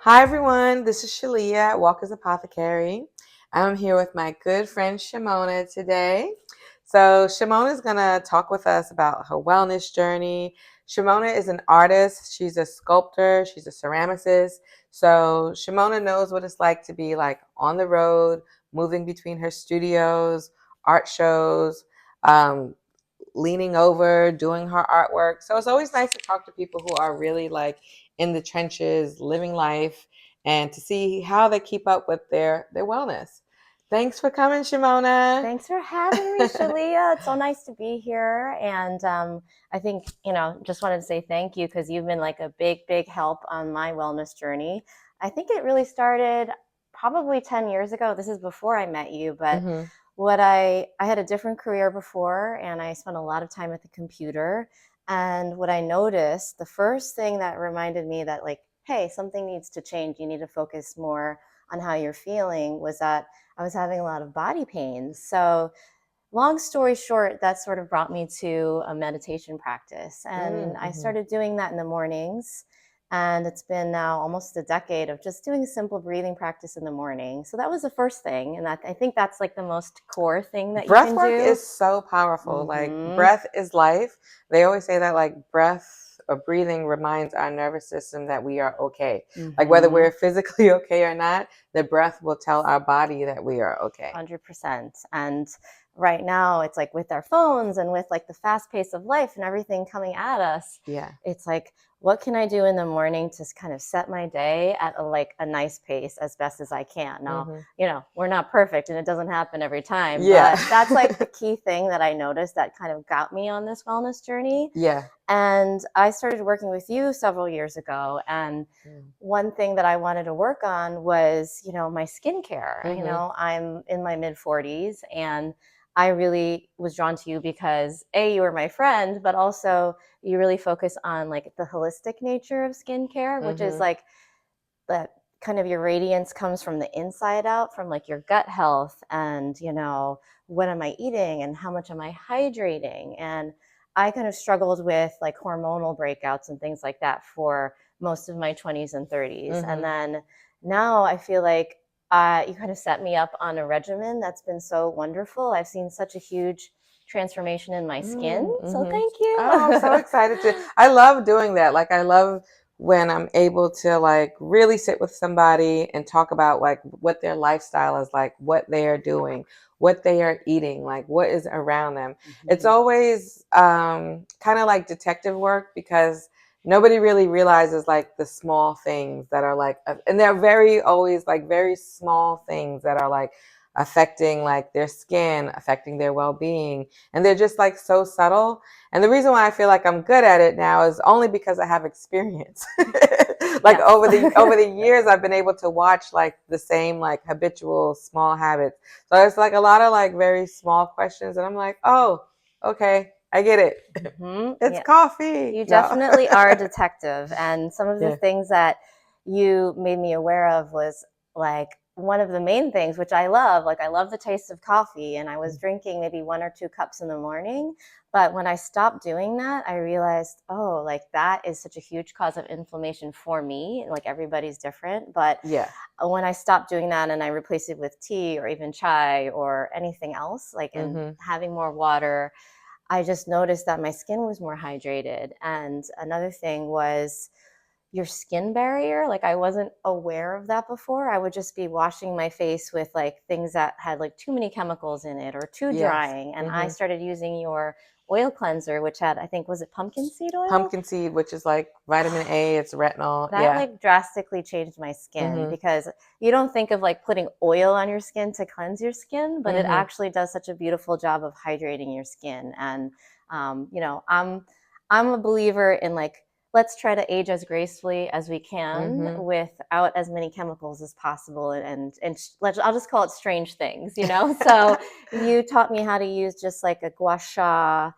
Hi everyone, this is Shalia at Walker's Apothecary. I'm here with my good friend Shamona today. So Shamona is going to talk with us about her wellness journey. Shamona is an artist, she's a sculptor, she's a ceramicist. So Shamona knows what it's like to be like on the road, moving between her studios, art shows, um, leaning over, doing her artwork. So it's always nice to talk to people who are really like in the trenches, living life, and to see how they keep up with their wellness. Thanks for coming, Shamona. Thanks for having me, Shalia. It's so nice to be here. And I think, just wanted to say thank you because you've been like a big help on my wellness journey. I think it really started probably 10 years ago. This is before I met you, but Mm-hmm. I had a different career before and I spent a lot of time at the computer. And what I noticed, the first thing that reminded me that like, hey, something needs to change. You need to focus more on how you're feeling was that I was having a lot of body pains. So long story short, that sort of brought me to a meditation practice. And I Mm-hmm. started doing that in the mornings. And it's been now almost a decade of just doing a simple breathing practice in the morning. So that was the first thing. And I think that's like the most core thing that you Breath can work do. is so powerful. Like Mm-hmm. breath is life. They always say that like breath or breathing reminds our nervous system that we are okay. Like whether Mm-hmm. we're physically okay or not, the breath will tell our body that we are okay. 100%. And right now, it's like with our phones and with like the fast pace of life and everything coming at us, Yeah. it's like, what can I do in the morning to kind of set my day at a nice pace as best as I can? Now, Mm-hmm. we're not perfect and it doesn't happen every time, Yeah. but that's like the key thing that I noticed that kind of got me on this wellness journey. Yeah. And I started working with you several years ago. And one thing that I wanted to work on was, my skincare. Mm-hmm. I'm in my mid 40s and I really was drawn to you because A, you were my friend, but also you really focus on like the holistic nature of skincare, which is Mm-hmm. like that kind of your radiance comes from the inside out, from like your gut health and, what am I eating and how much am I hydrating? And I kind of struggled with like hormonal breakouts and things like that for most of my 20s and 30s. And Mm-hmm. then now I feel like you kind of set me up on a regimen that's been so wonderful. I've seen such a huge transformation in my skin. So Mm-hmm. thank Oh, I'm so you. excited to. I love doing that. Like, I love when I'm able to like really sit with somebody and talk about like what their lifestyle is like, what they are doing, what they are eating, like what is around them. It's Mhm. always kind of like detective work because nobody really realizes like the small things that are like, and they're very always like very small things that are like affecting like their skin, affecting their well-being, and they're just like so subtle. And the reason why I feel like I'm good at it now is only because I have experience. Like Yes. over the years I've been able to watch like the same like habitual small habits. So it's like a lot of like very small questions and I'm like, "Oh, okay, I get it. It's Yeah. coffee." You No. definitely are a detective. And some of the Yeah. things that you made me aware of was like one of the main things, which I love. Like, I love the taste of coffee, and I was drinking maybe 1 or 2 cups in the morning. But when I stopped doing that, I realized, oh, like that is such a huge cause of inflammation for me. Like, everybody's different. But Yeah. when I stopped doing that and I replaced it with tea or even chai or anything else, like, and Mhm. having more water, I just noticed that my skin was more hydrated. And another thing was your skin barrier. Like, I wasn't aware of that before. I would just be washing my face with like things that had like too many chemicals in it or too Yes. drying. And I Mhm. started using your oil cleanser, which had, I think, was it pumpkin seed oil? Pumpkin seed, which is like vitamin A, it's retinol. That Yeah. like drastically changed my skin Mhm. because you don't think of like putting oil on your skin to cleanse your skin, but it Mhm. actually does such a beautiful job of hydrating your skin. And I'm a believer in like, let's try to age as gracefully as we can Mhm. without as many chemicals as possible, and I'll just call it strange things. So you taught me how to use just like a gua sha,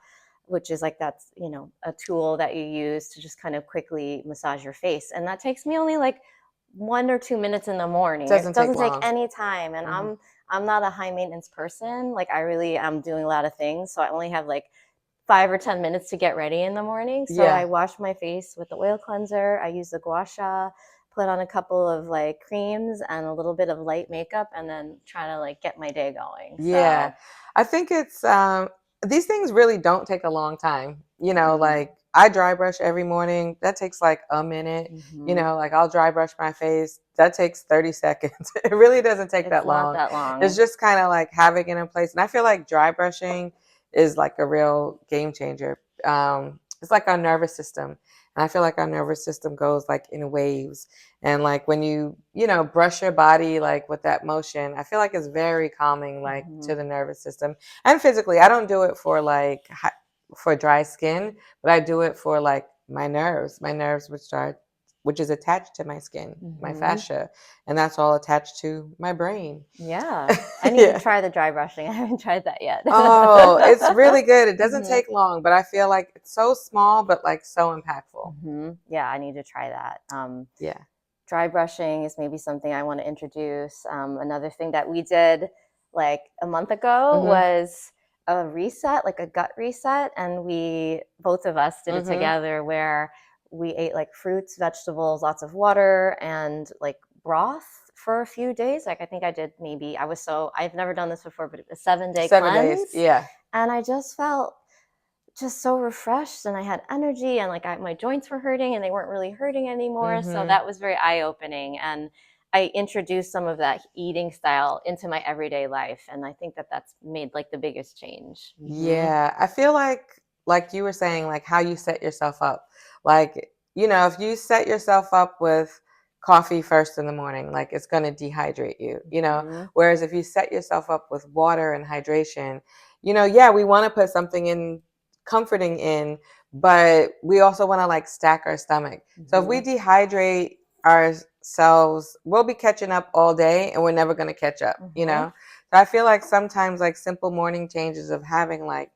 which is like that's a tool that you use to just kind of quickly massage your face, and that takes me only like 1 or 2 minutes in the morning. It Doesn't take doesn't take long. any time, and Mhm. I'm not a high maintenance person. Like, I really am doing a lot of things, so I only have like 5 or 10 minutes to get ready in the morning. So I Yeah. wash my face with the oil cleanser. I use the gua sha, put on a couple of like creams and a little bit of light makeup, and then try to like get my day going. Yeah. So, I think it's these things really don't take a long time. mm, Like I dry brush every morning. That takes like a minute. hmm, Like I'll dry brush my face. That takes 30 seconds. It really doesn't take it's that not long. that It's long. just kind of like having it in place. And I feel like dry brushing is like a real game changer. It's like our nervous system. And I feel like our nervous system goes like in waves. And like when you brush your body like with that motion, I feel like it's very calming like Hmm. to the nervous system and physically. I don't do it for like for dry skin, but I do it for like my nerves which is attached to my skin, my Hmm. fascia, and that's all attached to my brain. Yeah, I need to Yeah. try the dry brushing. I haven't tried that yet. Oh, it's really good. It doesn't Hmm. take long, but I feel like it's so small but like so impactful. Hmm. Yeah, I need to try that. Yeah. Dry brushing is maybe something I want to introduce. Another thing that we did like a month ago Mhm. was a reset, like a gut reset, and we both of us did it Mhm. together where we ate like fruits, vegetables, lots of water, and like broth for a few days. Like I think I did maybe I've never done this before, but a 7 day 7 days. cleanse, Yeah. and I just felt just so refreshed and I had energy and like my joints were hurting and they weren't really hurting anymore. So Mhm. that was very eye opening. And I introduced some of that eating style into my everyday life. And I think that that's made like the biggest change. Hmm. Yeah, I feel like you were saying, like how you set yourself up. Like, if you set yourself up with coffee first in the morning, like it's going to dehydrate you. Hmm. Whereas if you set yourself up with water and hydration, yeah, we want to put something in comforting in, but we also want to like stack our stomach. So if we Hmm. dehydrate ourselves, we'll be catching up all day and we're never going to catch up. Hmm. So I feel like sometimes like simple morning changes of having like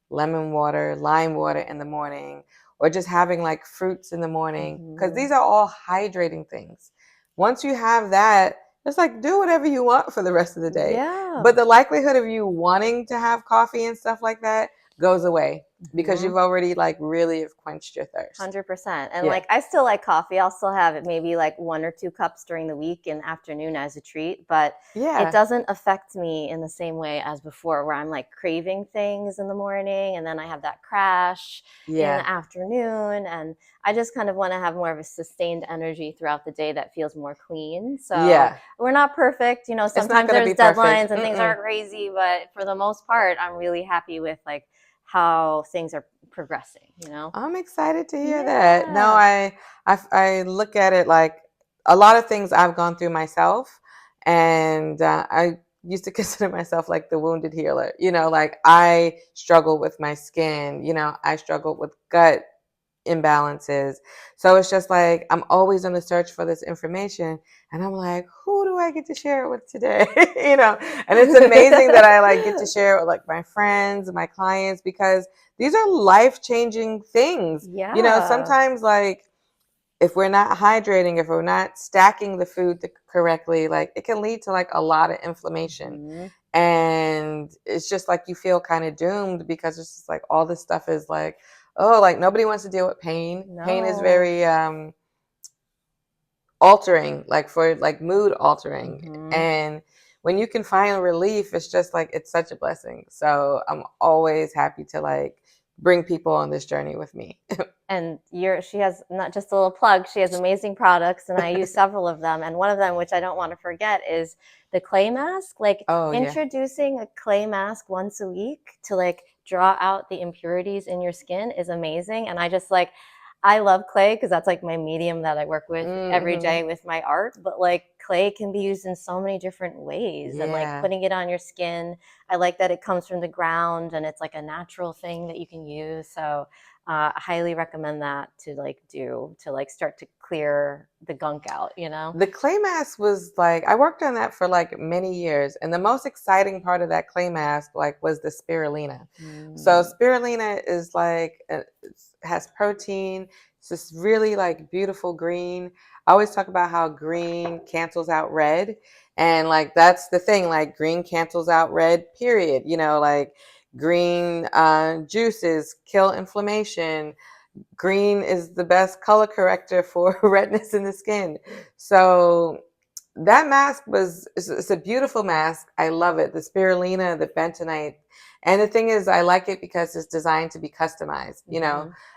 lemon water, lime water in the morning, or just having like fruits in the morning, because Hmm. these are all hydrating things. Once you have that, it's like do whatever you want for the rest of the day. Yeah. But the likelihood of you wanting to have coffee and stuff like that goes away because Hmm. you've already like really have quenched your thirst. 100%. And Yeah. like I still like coffee. I'll still have it maybe like 1 or 2 cups during the week and afternoon as a treat, but it Yeah. doesn't affect me in the same way as before where I'm like craving things in the morning and then I have that crash in Yeah. the afternoon and I just kind of want to have more of a sustained energy throughout the day that feels more clean. So, Yeah. we're not perfect, It's not sometimes going to there's be perfect. deadlines and things Mm-mm. aren't crazy, but for the most part, I'm really happy with like how things are progressing. I'm excited to hear that. No, Yeah. I look at it like a lot of things I've gone through myself, and I used to consider myself like the wounded healer. Like I struggle with my skin. I struggle with gut imbalances. So it's just like I'm always on the search for this information, and I'm like, who do I get to share it with today? And it's amazing that I like get to share it with like my friends, my clients, because these are life-changing things. Yeah. Sometimes like if we're not hydrating, if we're not stacking the food correctly, like it can lead to like a lot of inflammation. Mhm. And it's just like you feel kind of doomed because it's just like all this stuff is like, oh, like nobody wants to deal with pain. Pain is No. very altering, like for like mood altering. Mhm. And when you can find relief, it's just like it's such a blessing. So I'm always happy to like bring people on this journey with me. And she has not just a little plug, she has amazing products and I use several of them. And one of them, which I don't want to forget, is the clay mask. Like Oh yeah. introducing a clay mask once a week to like draw out the impurities in your skin is amazing. And I love clay because that's like my medium that I work with every Mm-hmm. day with my art. But like clay can be used in so many different ways. And like Yeah. putting it on your skin, I like that it comes from the ground and it's like a natural thing that you can use. So I highly recommend that to like do to like start to clear the gunk out. The clay mask was like I worked on that for like many years, and the most exciting part of that clay mask like was the spirulina. So Mm. spirulina is like has protein. It's this really like beautiful green. I always talk about how green cancels out red, and like that's the thing. Like green cancels out red. Period. Like green juices kill inflammation. Green is the best color corrector for redness in the skin. So that mask it's a beautiful mask. I love it. The spirulina, the bentonite. And the thing is, I like it because it's designed to be customized.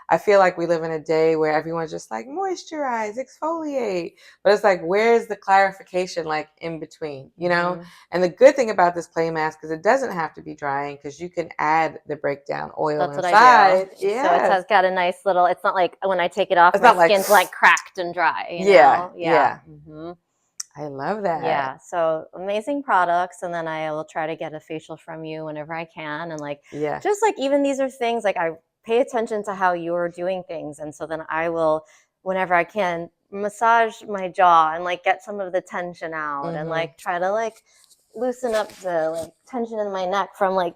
I feel like we live in a day where everyone's just like moisturize, exfoliate, but it's like, where's the clarification like in between, And the good thing about this clay mask is it doesn't have to be drying because you can add the breakdown oil That's what I do. inside. So it Yes. has got a nice little, it's not like when I take it off, It's my not like, skin's like cracked and dry, yeah, Yeah. I love that. Yeah. So amazing products. And then I will try to get a facial from you whenever I can. And just like, even these are things like I pay attention to how you're doing things. And so then I will, whenever I can, massage my jaw and like get some of the tension out and like try to like loosen up the like tension in my neck from like,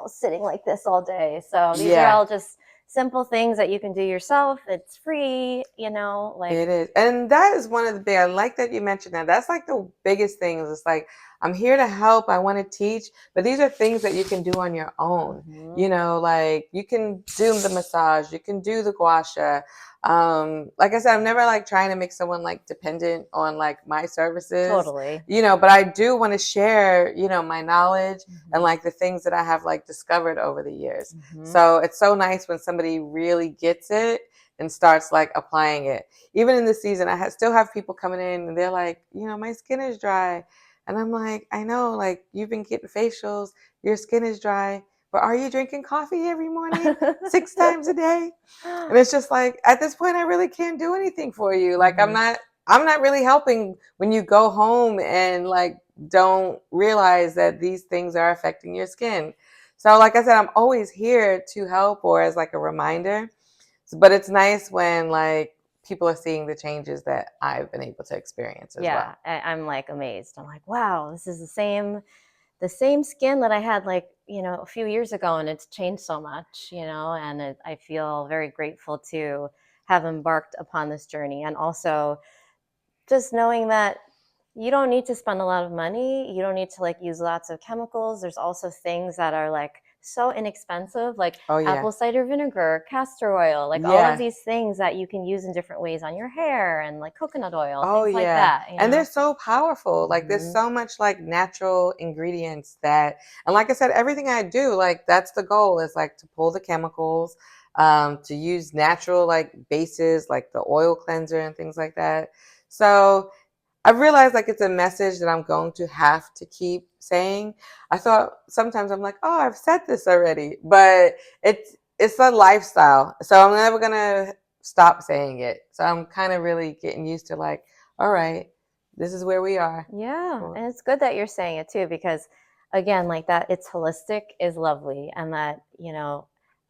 sitting like this all day. So these are all just simple things that you can do yourself. It's free, like it is. And that is one of the big, I like that you mentioned that. That's like the biggest thing. It's like, I'm here to help. I want to teach, but these are things that you can do on your own. Like you can do the massage, you can do the gua sha. Like I said, I'm never like trying to make someone like dependent on like my services. Totally. But I do want to share, my knowledge and like the things that I have like discovered over the years. So it's so nice when somebody really gets it and starts like applying it. Even in this season, I still have people coming in and they're like, my skin is dry. And I'm like, I know, like you've been getting facials, your skin is dry, but are you drinking coffee every morning 6 times a day? And it's just like, at this point, I really can't do anything for you. Like I'm not really helping when you go home and like don't realize that these things are affecting your skin. So like I said, I'm always here to help or as like a reminder. But it's nice when like people are seeing the changes that I've been able to experience as well. I'm like amazed. I'm like, wow, this is the same skin that I had like, a few years ago, and it's changed so much, and I feel very grateful to have embarked upon this journey. And also just knowing that you don't need to spend a lot of money. You don't need to like use lots of chemicals. There's also things that are like so inexpensive, like apple cider vinegar, castor oil, like all of these things that you can use in different ways on your hair, and like coconut oil, things like that. And they're so powerful. Like there's so much like natural ingredients that, and like I said, everything I do, like that's the goal is like to pull the chemicals, to use natural like bases, like the oil cleanser and things like that. So I've realized like it's a message that I'm going to have to keep saying. I thought sometimes I'm like, oh, I've said this already, but it's a lifestyle. So I'm never gonna stop saying it. So I'm kind of really getting used to like, all right, this is where we are. Yeah. And it's good that you're saying it too, because again, like that it's holistic is lovely. And that,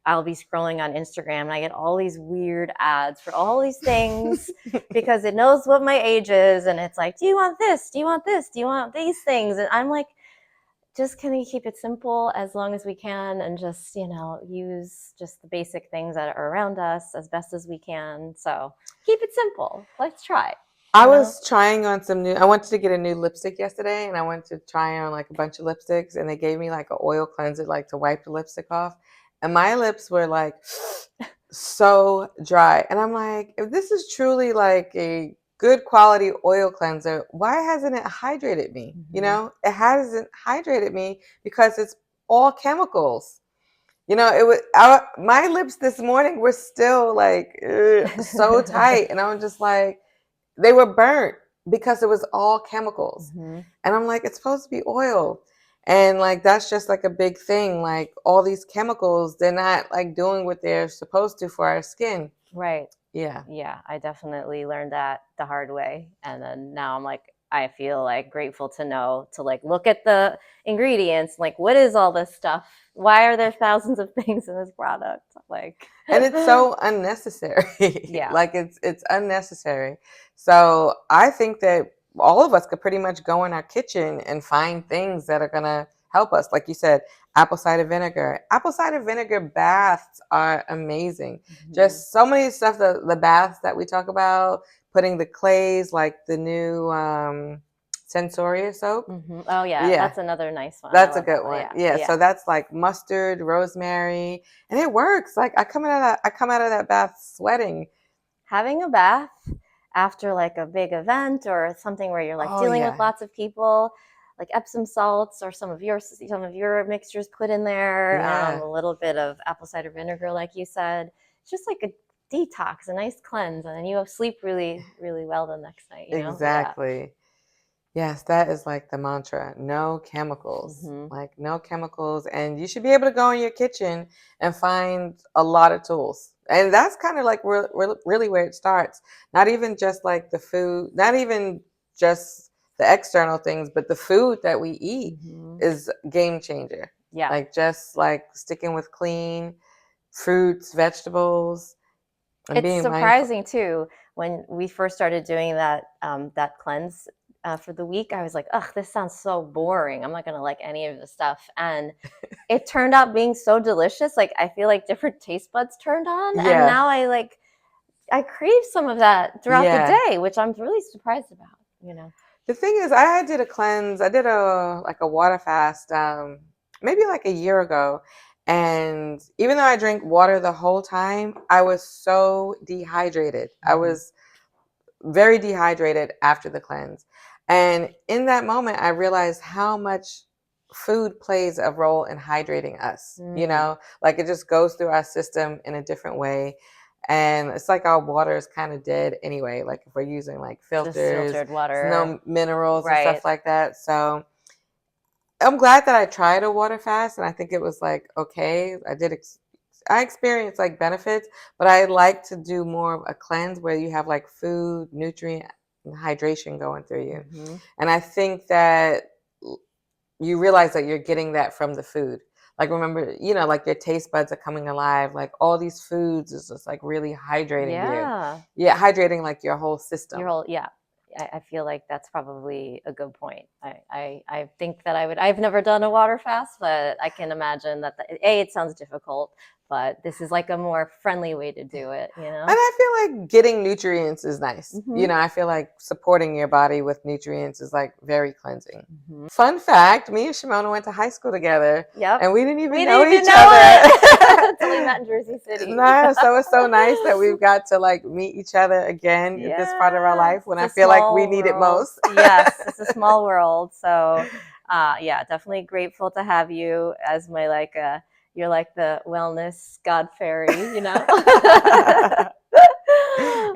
I'll be scrolling on Instagram and I get all these weird ads for all these things because it knows what my age is. And it's like, do you want this? Do you want this? Do you want these things? And I'm like, just can we keep it simple as long as we can and just, use just the basic things that are around us as best as we can. So keep it simple. Let's try. I was trying on I wanted to get a new lipstick yesterday and I wanted to try on like a bunch of lipsticks and they gave me like an oil cleanser, like to wipe the lipstick off. And my lips were like so dry. And I'm like, if this is truly like a good quality oil cleanser, why hasn't it hydrated me? It hasn't hydrated me because it's all chemicals. It was my lips this morning were still like so tight. And I was just like, they were burnt because it was all chemicals. And I'm like, it's supposed to be oil. And like, that's just like a big thing. Like all these chemicals, they're not like doing what they're supposed to for our skin. Right. Yeah. Yeah. I definitely learned that the hard way. And then now I'm like, I feel like grateful to know to like look at the ingredients, like what is all this stuff? Why are there thousands of things in this product? Like, and it's so unnecessary. Yeah. Like it's unnecessary. So I think that all of us could pretty much go in our kitchen and find things that are going to help us. Like you said, apple cider vinegar. Apple cider vinegar baths are amazing. Just so many stuff, the baths that we talk about, putting the clays, like the new Sensoria soap. Oh yeah, Yeah, that's another nice one. I that's a love that good one. one. Yeah, Yeah, so yeah. that's like mustard, rosemary, and it works. Like I come out of that bath sweating. Having a bath after like a big event or something where you're like Oh dealing with yeah, lots of people, like Epsom salts or some of your mixtures put in there, yeah, a little bit of apple cider vinegar, like you said. It's just like a detox, a nice cleanse, and then you sleep really, really well the next night. Yeah. exactly. Yes, that is like the mantra. No chemicals. Hmm. Like no chemicals. And you should be able to go in your kitchen and find a lot of tools. And that's kind of like really where it starts. Not even just like the food, not even just the external things, but the food that we eat Hmm. is a game changer. Yeah. Like just like sticking with clean fruits, vegetables, and It's being mindful. surprising too. When we first started doing that cleanse for the week, I was like, "Ugh, this sounds so boring. I'm not gonna like any of this stuff." And it turned out being so delicious. Like I feel like different taste buds turned on, and Yeah. now I crave some of that throughout the Yeah. day, which I'm really surprised about. The thing is, I did a cleanse. I did a water fast, maybe like a year ago, and even though I drank water the whole time, I was so dehydrated. I Hmm. was very dehydrated after the cleanse, and in that moment, I realized how much food plays a role in hydrating us. Mm, Like it just goes through our system in a different way. And it's like our water is kind of dead anyway. Like if we're using like just filters, filtered there's water, no minerals and right? stuff like that. So I'm glad that I tried a water fast, and I think it was like okay. I experienced like benefits, but I like to do more of a cleanse where you have like food, nutrient, and hydration going through you. Hmm. And I think that you realize that you're getting that from the food. Like remember, like your taste buds are coming alive. Like all these foods is just like really hydrating you. Yeah. Yeah, hydrating like your whole Your system. whole, yeah. I feel like that's probably a good point. I think that I've never done a water fast, but I can imagine that it sounds difficult, but this is like a more friendly way to do it. And I feel like getting nutrients is nice. Hmm. I feel like supporting your body with nutrients is like very cleansing. Hmm. Fun fact, me and Shamona went to high school together Yep. and we didn't even We know didn't even each know other. it until we met in Jersey City. No, so it's so nice that we've got to like meet each other again at this part of our Yeah, life when I it's a feel like we small need it world. most. Yes, it's a small world. So, yeah, definitely grateful to have you as my you're like the wellness god fairy.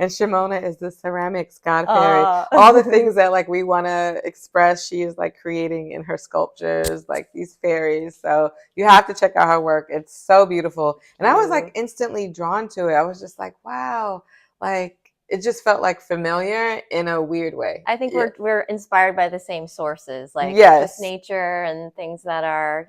And Shamona is the ceramics god fairy. uh, All the things that like we want to express, she is like creating in her sculptures, like these fairies. So you have to check out her work. It's so beautiful. And I was like you. instantly drawn to it. I was just like, wow, like it just felt like familiar in a weird way. I think Yeah. we're inspired by the same sources, like just Yes. nature and things that are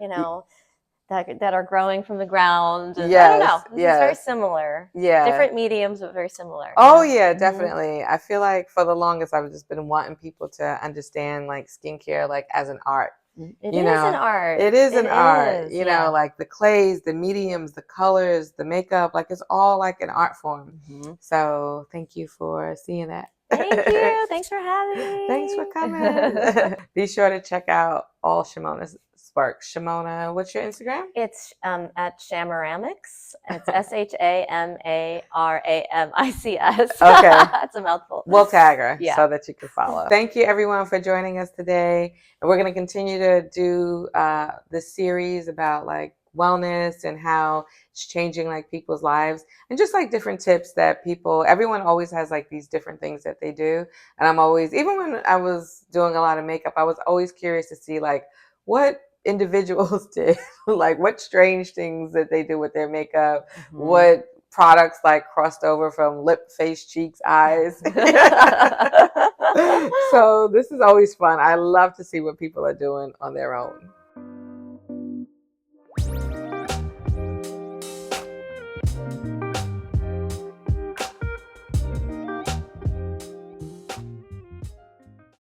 that are growing from the ground, and I don't know. Yes. This is very Yes. similar, Yeah. different mediums, but very similar. Oh yeah, Hmm. definitely. I feel like for the longest I've just been wanting people to understand like skincare like as an art. It You is an know, art. it is It an art, is, yeah. like the clays, the mediums, the colors, the makeup, like it's all like an art form. Hmm. So thank you for seeing that. Thank you. Thanks for having Thanks for me. coming. Be sure to check out all Shamona's work. Shamona, what's your Instagram? It's at shamaramics. It's ShaMaramics. Okay. It's a mouthful. We'll tag her Yeah. so that you can follow. Thank you, everyone, for joining us today. And we're going to continue to do this series about like wellness and how it's changing like people's lives and just like different tips that everyone always has like these different things that they do. And I'm always, even when I was doing a lot of makeup, I was always curious to see like what individuals did, like what strange things that they do with their makeup, Mhm. what products like crossed over from lip, face, cheeks, eyes. So this is always fun. I love to see what people are doing on their own.